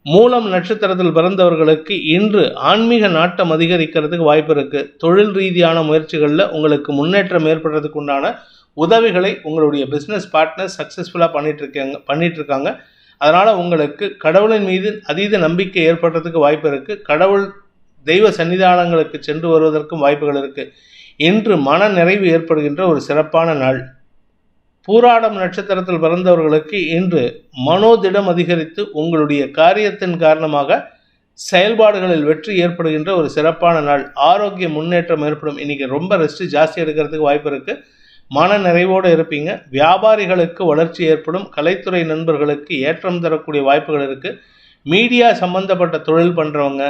மூலம் நட்சத்திரத்தில் பிறந்தவர்களுக்கு இன்று ஆன்மீக நாட்டம் அதிகரிக்கிறதுக்கு வாய்ப்பு இருக்குது. தொழில் ரீதியான முயற்சிகளில் உங்களுக்கு முன்னேற்றம் ஏற்படுறதுக்கு உண்டான உதவிகளை உங்களுடைய பிஸ்னஸ் பார்ட்னர் சக்ஸஸ்ஃபுல்லாக பண்ணிட்டு இருக்காங்க. அதனால் உங்களுக்கு கடவுளின் மீது அதீத நம்பிக்கை ஏற்படுறதுக்கு வாய்ப்பு இருக்குது. கடவுள் தெய்வ சன்னிதானங்களுக்கு சென்று வருவதற்கும் வாய்ப்புகள் இருக்குது. இன்று மன நிறைவு ஏற்படுகின்ற ஒரு சிறப்பான நாள். பூராடம் நட்சத்திரத்தில் பிறந்தவர்களுக்கு இன்று மனோதிடம் அதிகரித்து உங்களுடைய காரியத்தின் காரணமாக செயல்பாடுகளில் வெற்றி ஏற்படுகின்ற ஒரு சிறப்பான நாள். ஆரோக்கிய முன்னேற்றம் ஏற்படும். இன்றைக்கி ரொம்ப ரெஸ்ட் ஜாஸ்தி எடுக்கிறதுக்கு வாய்ப்பு இருக்குது. மன நிறைவோடு இருப்பீங்க. வியாபாரிகளுக்கு வளர்ச்சி ஏற்படும். கலைத்துறை நண்பர்களுக்கு ஏற்றம் தரக்கூடிய வாய்ப்புகள் இருக்குது. மீடியா சம்பந்தப்பட்ட தொழில் பண்ணுறவங்க,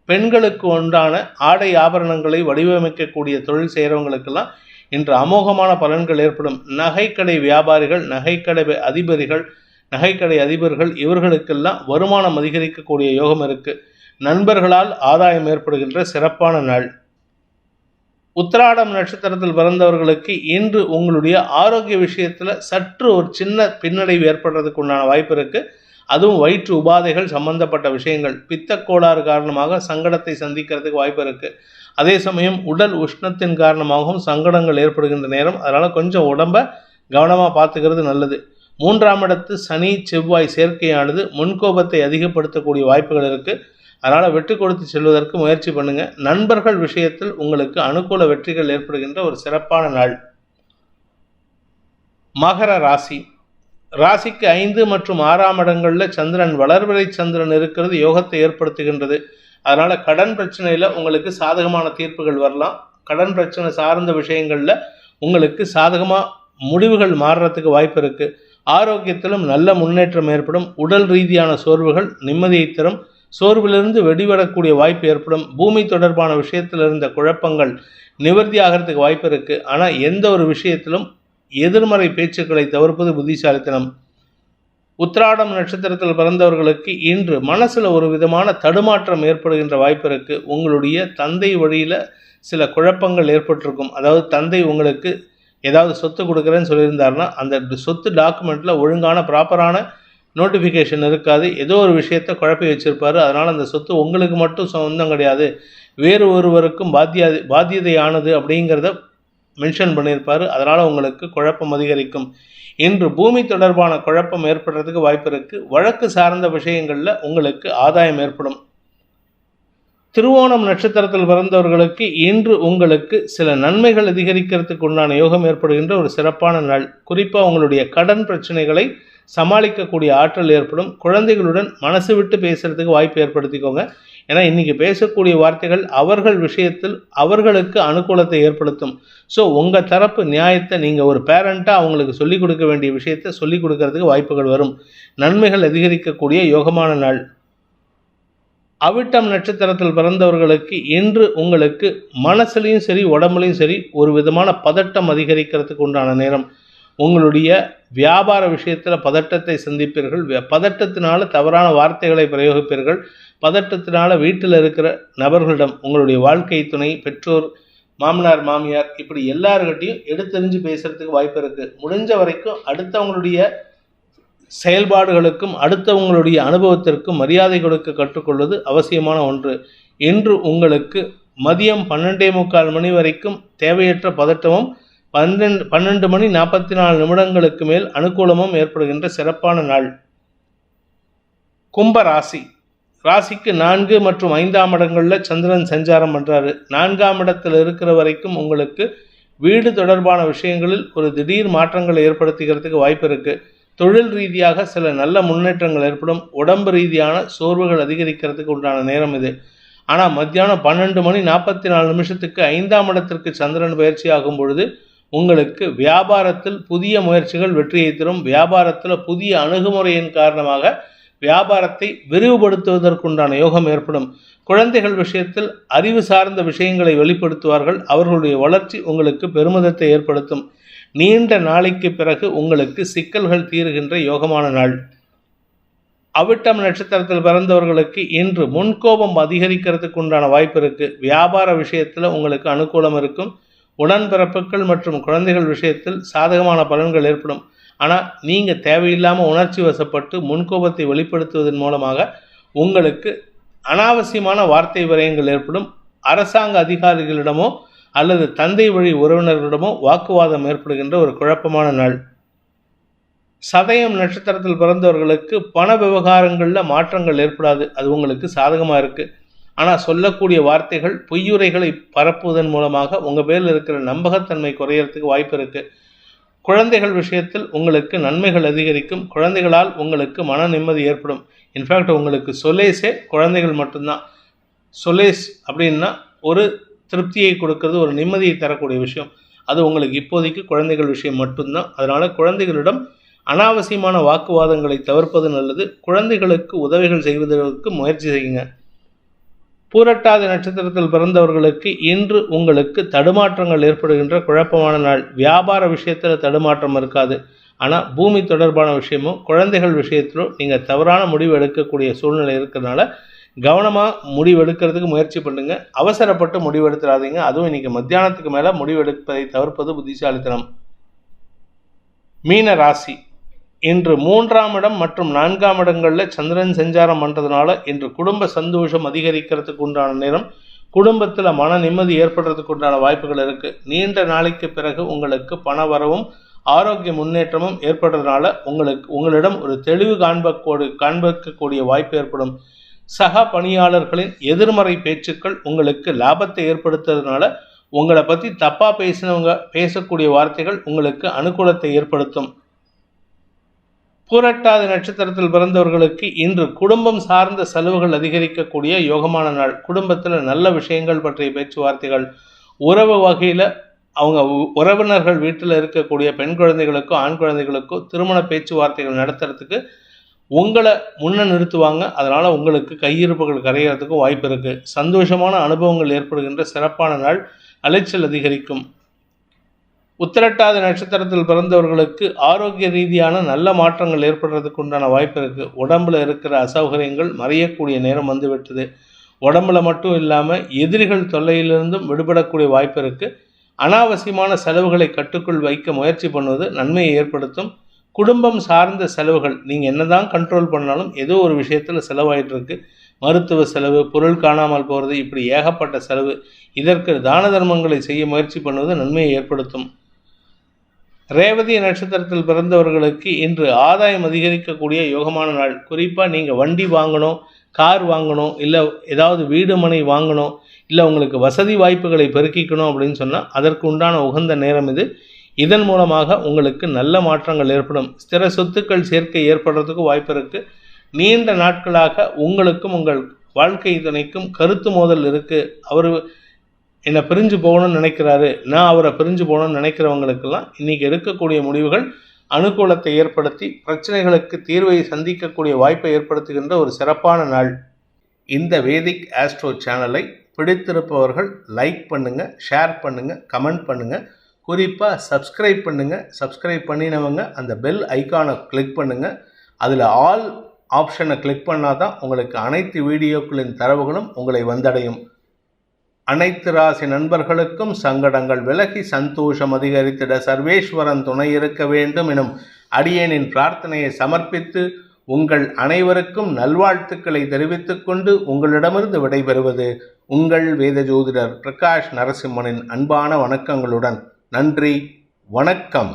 பெண்களுக்கு உண்டான ஆடை ஆபரணங்களை வடிவமைக்கக்கூடிய தொழில் செய்கிறவங்களுக்கெல்லாம் இன்று அமோகமான பலன்கள் ஏற்படும். நகைக்கடை வியாபாரிகள், நகைக்கடை அதிபர்கள் இவர்களுக்கெல்லாம் வருமானம் அதிகரிக்கக்கூடிய யோகம் இருக்குது. நண்பர்களால் ஆதாயம் ஏற்படுகின்ற சிறப்பான நாள். உத்திராடம் நட்சத்திரத்தில் பிறந்தவர்களுக்கு இன்று உங்களுடைய ஆரோக்கிய விஷயத்தில் சற்று ஒரு சின்ன பின்னடைவு ஏற்படுறதுக்கு உண்டான வாய்ப்பு இருக்குது. அதுவும் வயிற்று உபாதைகள் சம்பந்தப்பட்ட விஷயங்கள், பித்தக்கோளாறு காரணமாக சங்கடத்தை சந்திக்கிறதுக்கு வாய்ப்பு இருக்குது. அதே சமயம் உடல் உஷ்ணத்தின் காரணமாகவும் சங்கடங்கள் ஏற்படுகின்ற நேரம். அதனால் கொஞ்சம் உடம்பை கவனமாக பார்த்துக்கிறது நல்லது. 3ஆம் இடத்து சனி செவ்வாய் சேர்க்கையானது முன்கோபத்தை அதிகப்படுத்தக்கூடிய வாய்ப்புகள் இருக்குது. அதனால் விட்டு கொடுத்து செல்வதற்கு முயற்சி பண்ணுங்கள். நண்பர்கள் விஷயத்தில் உங்களுக்கு அனுகூல வெற்றிகள் ஏற்படுகின்ற ஒரு சிறப்பான நாள். மகர ராசி, ராசிக்கு 5 மற்றும் 6ஆம் இடங்களில் சந்திரன் வளர்பிறை சந்திரன் இருக்கிறது யோகத்தை ஏற்படுத்துகின்றது. அதனால் கடன் பிரச்சனையில் உங்களுக்கு சாதகமான தீர்ப்புகள் வரலாம். கடன் பிரச்சனை சார்ந்த விஷயங்களில் உங்களுக்கு சாதகமாக முடிவுகள் மாறுறதுக்கு வாய்ப்பு இருக்குது. ஆரோக்கியத்திலும் நல்ல முன்னேற்றம் ஏற்படும். உடல் ரீதியான சோர்வுகள் நிம்மதியை தரும். சோர்விலிருந்து வெடிவடக்கூடிய வாய்ப்பு ஏற்படும். பூமி தொடர்பான விஷயத்தில் இருந்த குழப்பங்கள் நிவர்த்தி ஆகிறதுக்கு வாய்ப்பு இருக்குது. ஆனால் எந்த ஒரு விஷயத்திலும் எதிர்மறை பேச்சுக்களை தவிர்ப்பது புத்திசாலித்தனம். உத்திராடம் நட்சத்திரத்தில் பிறந்தவர்களுக்கு இன்று மனசில் ஒரு விதமான தடுமாற்றம் ஏற்படுகின்ற வாய்ப்பு இருக்குது. உங்களுடைய தந்தை வழியில் சில குழப்பங்கள் ஏற்பட்டிருக்கும். அதாவது தந்தை உங்களுக்கு ஏதாவது சொத்து கொடுக்குறேன்னு சொல்லியிருந்தாருன்னா அந்த சொத்து டாக்குமெண்ட்டில் ஒழுங்கான ப்ராப்பரான நோட்டிஃபிகேஷன் இருக்காது. ஏதோ ஒரு விஷயத்தை குழப்பி வச்சுருப்பார். அதனால் அந்த சொத்து உங்களுக்கு மட்டும் சொந்தம் கிடையாது, வேறு ஒருவருக்கும் பாத்தியதையானது அப்படிங்கிறத மென்ஷன் பண்ணியிருப்பார். அதனால் உங்களுக்கு குழப்பம் அதிகரிக்கும். இன்று பூமி தொடர்பான குழப்பம் ஏற்படுறதுக்கு வாய்ப்பு இருக்குது. வழக்கு சார்ந்த விஷயங்களில் உங்களுக்கு ஆதாயம் ஏற்படும். திருவோணம் நட்சத்திரத்தில் பிறந்தவர்களுக்கு இன்று உங்களுக்கு சில நன்மைகள் அதிகரிக்கிறதுக்கு உண்டான யோகம் ஏற்படுகின்ற ஒரு சிறப்பான நாள். குறிப்பாக உங்களுடைய கடன் பிரச்சனைகளை சமாளிக்கக்கூடிய ஆற்றல் ஏற்படும். குழந்தைகளுடன் மனசு விட்டு பேசுகிறதுக்கு வாய்ப்பு ஏற்படுத்திக்கோங்க. ஏன்னா இன்றைக்கி பேசக்கூடிய வார்த்தைகள் அவர்கள் விஷயத்தில் அவர்களுக்கு அனுகூலத்தை ஏற்படுத்தும். ஸோ உங்கள் தரப்பு நியாயத்தை நீங்கள் ஒரு பேரண்ட்டாக அவங்களுக்கு சொல்லிக் கொடுக்க வேண்டிய விஷயத்தை சொல்லிக் கொடுக்கறதுக்கு வாய்ப்புகள் வரும். நன்மைகள் அதிகரிக்கக்கூடிய யோகமான நாள். அவிட்டம் நட்சத்திரத்தில் பிறந்தவர்களுக்கு இன்று உங்களுக்கு மனசுலையும் சரி உடம்புலையும் சரி ஒரு விதமான பதட்டம் அதிகரிக்கிறதுக்கு உண்டான நேரம். உங்களுடைய வியாபார விஷயத்தில் பதட்டத்தை சந்திப்பீர்கள். பதட்டத்தினால தவறான வார்த்தைகளை பிரயோகிப்பீர்கள். பதட்டத்தினால வீட்டில் இருக்கிற நபர்களிடம், உங்களுடைய வாழ்க்கை துணை, பெற்றோர், மாமனார் மாமியார் இப்படி எல்லார்கிட்டையும் எடுத்தெறிஞ்சு பேசுறதுக்கு வாய்ப்பு இருக்குது. முடிஞ்ச வரைக்கும் அடுத்தவங்களுடைய செயல்பாடுகளுக்கும் அடுத்தவங்களுடைய அனுபவத்திற்கும் மரியாதை கொடுக்க கற்றுக்கொள்வது அவசியமான ஒன்று. இன்று உங்களுக்கு மதியம் 12:45 மணி வரைக்கும் தேவையற்ற பதட்டமும் 12:44 மேல் அனுகூலமும் ஏற்படுகின்ற சிறப்பான நாள். கும்ப ராசி. ராசிக்கு 4 மற்றும் 5ஆம் இடங்களில் சந்திரன் சஞ்சாரம் பண்ணுறாரு. 4ஆம் இடத்தில் இருக்கிற வரைக்கும் உங்களுக்கு வீடு தொடர்பான விஷயங்களில் ஒரு திடீர் மாற்றங்களை ஏற்படுத்திக்கிறதுக்கு வாய்ப்பு இருக்குது. தொழில் ரீதியாக சில நல்ல முன்னேற்றங்கள் ஏற்படும். உடம்பு ரீதியான சோர்வுகள் அதிகரிக்கிறதுக்கு உண்டான நேரம் இது. ஆனால் மத்தியானம் 12:44 5ஆம் இடத்திற்கு சந்திரன் பயிற்சி ஆகும் பொழுது உங்களுக்கு வியாபாரத்தில் புதிய முயற்சிகள் வெற்றியை தரும். வியாபாரத்தில் புதிய அணுகுமுறையின் காரணமாக வியாபாரத்தை விரிவுபடுத்துவதற்குண்டான யோகம் ஏற்படும். குழந்தைகள் விஷயத்தில் அறிவு சார்ந்த விஷயங்களை வெளிப்படுத்துவார்கள். அவர்களுடைய வளர்ச்சி உங்களுக்கு பெருமிதத்தை ஏற்படுத்தும். நீண்ட நாளைக்கு பிறகு உங்களுக்கு சிக்கல்கள் தீருகின்ற யோகமான நாள். அவிட்டம் நட்சத்திரத்தில் பிறந்தவர்களுக்கு இன்று முன்கோபம் அதிகரிக்கிறதுக்கு உண்டான வாய்ப்பு இருக்குது. வியாபார விஷயத்தில் உங்களுக்கு அனுகூலம் இருக்கும். உடன்பிறப்புகள் மற்றும் குழந்தைகள் விஷயத்தில் சாதகமான பலன்கள் ஏற்படும். ஆனால் நீங்கள் தேவையில்லாமல் உணர்ச்சி வசப்பட்டு முன்கோபத்தை வெளிப்படுத்துவதன் மூலமாக உங்களுக்கு அனாவசியமான வார்த்தை விரயங்கள் ஏற்படும். அரசாங்க அதிகாரிகளிடமோ அல்லது தந்தை வழி உறவினர்களிடமோ வாக்குவாதம் ஏற்படுகின்ற ஒரு குழப்பமான நாள். சதயம் நட்சத்திரத்தில் பிறந்தவர்களுக்கு பண விவகாரங்களில் மாற்றங்கள் ஏற்படாது. அது உங்களுக்கு சாதகமாக இருக்குது. ஆனால் சொல்லக்கூடிய வார்த்தைகள் பொய்யுரைகளை பரப்புவதன் மூலமாக உங்கள் பேரில் இருக்கிற நம்பகத்தன்மை குறையறதுக்கு வாய்ப்பு இருக்குது. குழந்தைகள் விஷயத்தில் உங்களுக்கு நன்மைகள் அதிகரிக்கும். குழந்தைகளால் உங்களுக்கு மன நிம்மதி ஏற்படும். இன்ஃபேக்ட் உங்களுக்கு சொலேஸே குழந்தைகள் மட்டும்தான். சொலேஸ் அப்படின்னா ஒரு திருப்தியை கொடுக்கறது, ஒரு நிம்மதியை தரக்கூடிய விஷயம். அது உங்களுக்கு இப்போதைக்கு குழந்தைகள் விஷயம் மட்டும்தான். அதனால் குழந்தைகளிடம் அனாவசியமான வாக்குவாதங்களை தவிர்ப்பது நல்லது. குழந்தைகளுக்கு உதவிகள் செய்வதற்கு முயற்சி செய்யுங்க. பூரட்டாதி நட்சத்திரத்தில் பிறந்தவர்களுக்கு இன்று உங்களுக்கு தடுமாற்றங்கள் ஏற்படுகின்ற குழப்பமான நாள். வியாபார விஷயத்தில் தடுமாற்றம் இருக்காது. ஆனால் பூமி தொடர்பான விஷயமும் குழந்தைகள் விஷயத்திலும் நீங்கள் தவறான முடிவு எடுக்கக்கூடிய சூழ்நிலை இருக்கிறதுனால கவனமாக முடிவெடுக்கிறதுக்கு முயற்சி பண்ணுங்க. அவசரப்பட்டு முடிவெடுத்துடாதீங்க. அதுவும் இன்றைக்கி மத்தியானத்துக்கு மேலே முடிவெடுப்பதை தவிர்ப்பது புத்திசாலித்தனம். மீன ராசி. இன்று 3ஆம் இடம் மற்றும் 4ஆம் இடங்களில் சந்திரன் சஞ்சாரம் பண்ணுறதுனால இன்று குடும்ப சந்தோஷம் அதிகரிக்கிறதுக்கு உண்டான நேரம். குடும்பத்தில் மன நிம்மதி ஏற்படுறதுக்கு உண்டான வாய்ப்புகள் இருக்குது. நீண்ட நாளைக்கு பிறகு உங்களுக்கு பண வரவும் ஆரோக்கிய முன்னேற்றமும் ஏற்படுறதுனால உங்களிடம் ஒரு தெளிவு காண்பிக்கக்கூடிய வாய்ப்பு ஏற்படும். சக பணியாளர்களின் எதிர்மறை பேச்சுக்கள் உங்களுக்கு லாபத்தை ஏற்படுத்துறதுனால உங்களை பற்றி தப்பாக பேசக்கூடிய வார்த்தைகள் உங்களுக்கு அனுகூலத்தை ஏற்படுத்தும். பூரட்டாதி நட்சத்திரத்தில் பிறந்தவர்களுக்கு இன்று குடும்பம் சார்ந்த செலவுகள் அதிகரிக்கக்கூடிய யோகமான நாள். குடும்பத்தில் நல்ல விஷயங்கள் பற்றிய பேச்சுவார்த்தைகள், உறவு வகையில் அவங்க உறவினர்கள் வீட்டில் இருக்கக்கூடிய பெண் குழந்தைகளுக்கோ ஆண் குழந்தைகளுக்கோ திருமண பேச்சுவார்த்தைகள் நடத்துறதுக்கு உங்களை முன்ன நிறுத்துவாங்க. அதனால் உங்களுக்கு கையிருப்புகள் கரையிறதுக்கும் வாய்ப்பு இருக்குது. சந்தோஷமான அனுபவங்கள் ஏற்படுகின்ற சிறப்பான நாள். அலைச்சல் அதிகரிக்கும். உத்திரட்டாதி நட்சத்திரத்தில் பிறந்தவர்களுக்கு ஆரோக்கிய ரீதியான நல்ல மாற்றங்கள் ஏற்படுறதுக்கு உண்டான வாய்ப்பு இருக்குது. உடம்பில் இருக்கிற அசௌகரியங்கள் மறையக்கூடிய நேரம் வந்துவிட்டது. உடம்புல மட்டும் இல்லாமல் எதிரிகள் தொல்லையிலிருந்தும் விடுபடக்கூடிய வாய்ப்பு இருக்குது. அனாவசியமான செலவுகளை கட்டுக்குள் வைக்க முயற்சி பண்ணுவது நன்மையை ஏற்படுத்தும். குடும்பம் சார்ந்த செலவுகள் நீங்கள் என்னதான் கண்ட்ரோல் பண்ணாலும் ஏதோ ஒரு விஷயத்தில் செலவாயிட்டு இருக்கு. மருத்துவ செலவு, பொருள் காணாமல் போகிறது, இப்படி ஏகப்பட்ட செலவு. இதற்கு தான தர்மங்களை செய்ய முயற்சி பண்ணுவது நன்மையை ஏற்படுத்தும். ரேவதி நட்சத்திரத்தில் பிறந்தவர்களுக்கு இன்று ஆதாயம் அதிகரிக்கக்கூடிய யோகமான நாள். குறிப்பாக நீங்கள் வண்டி வாங்கணும், கார் வாங்கணும், இல்லை ஏதாவது வீடு மனை வாங்கணும், இல்லை உங்களுக்கு வசதி வாய்ப்புகளை பெருக்கிக்கணும் அப்படின்னு சொன்னால் அதற்கு உண்டான உகந்த நேரம் இது. இதன் மூலமாக உங்களுக்கு நல்ல மாற்றங்கள் ஏற்படும். ஸ்திர சொத்துக்கள் சேர்க்கை ஏற்படுறதுக்கு வாய்ப்பு இருக்குது. நீண்ட நாட்களாக உங்களுக்கும் உங்கள் வாழ்க்கை துணைக்கும் கருத்து மோதல் இருக்குது. அவர் என்னை பிரிஞ்சு போகணும்னு நினைக்கிறாரு, நான் அவரை பிரிஞ்சு போகணும்னு நினைக்கிறவங்களுக்கெல்லாம் இன்றைக்கி எடுக்கக்கூடிய முடிவுகள் அனுகூலத்தை ஏற்படுத்தி பிரச்சனைகளுக்கு தீர்வை சந்திக்கக்கூடிய வாய்ப்பை ஏற்படுத்துகின்ற ஒரு சிறப்பான நாள். இந்த வேதிக் ஆஸ்ட்ரோ சேனலை பிடித்திருப்பவர்கள் லைக் பண்ணுங்கள், ஷேர் பண்ணுங்கள், கமெண்ட் பண்ணுங்கள். குறிப்பாக சப்ஸ்கிரைப் பண்ணுங்கள். சப்ஸ்கிரைப் பண்ணினவங்க அந்த பெல் ஐக்கானை கிளிக் பண்ணுங்கள். அதில் ஆல் ஆப்ஷனை கிளிக் பண்ணால் தான் உங்களுக்கு அனைத்து வீடியோக்களின் தரவுகளும் உங்களை வந்தடையும். அனைத்து ராசி நண்பர்களுக்கும் சங்கடங்கள் விலகி சந்தோஷம் அதிகரித்திட சர்வேஸ்வரன் துணை இருக்க வேண்டும் எனும் அடியேனின் பிரார்த்தனையை சமர்ப்பித்து உங்கள் அனைவருக்கும் நல்வாழ்த்துக்களை தெரிவித்துக் கொண்டு உங்களிடமிருந்து விடைபெறுவது உங்கள் வேத ஜோதிடர் பிரகாஷ் நரசிம்மனின் அன்பான வணக்கங்களுடன். நன்றி, வணக்கம்.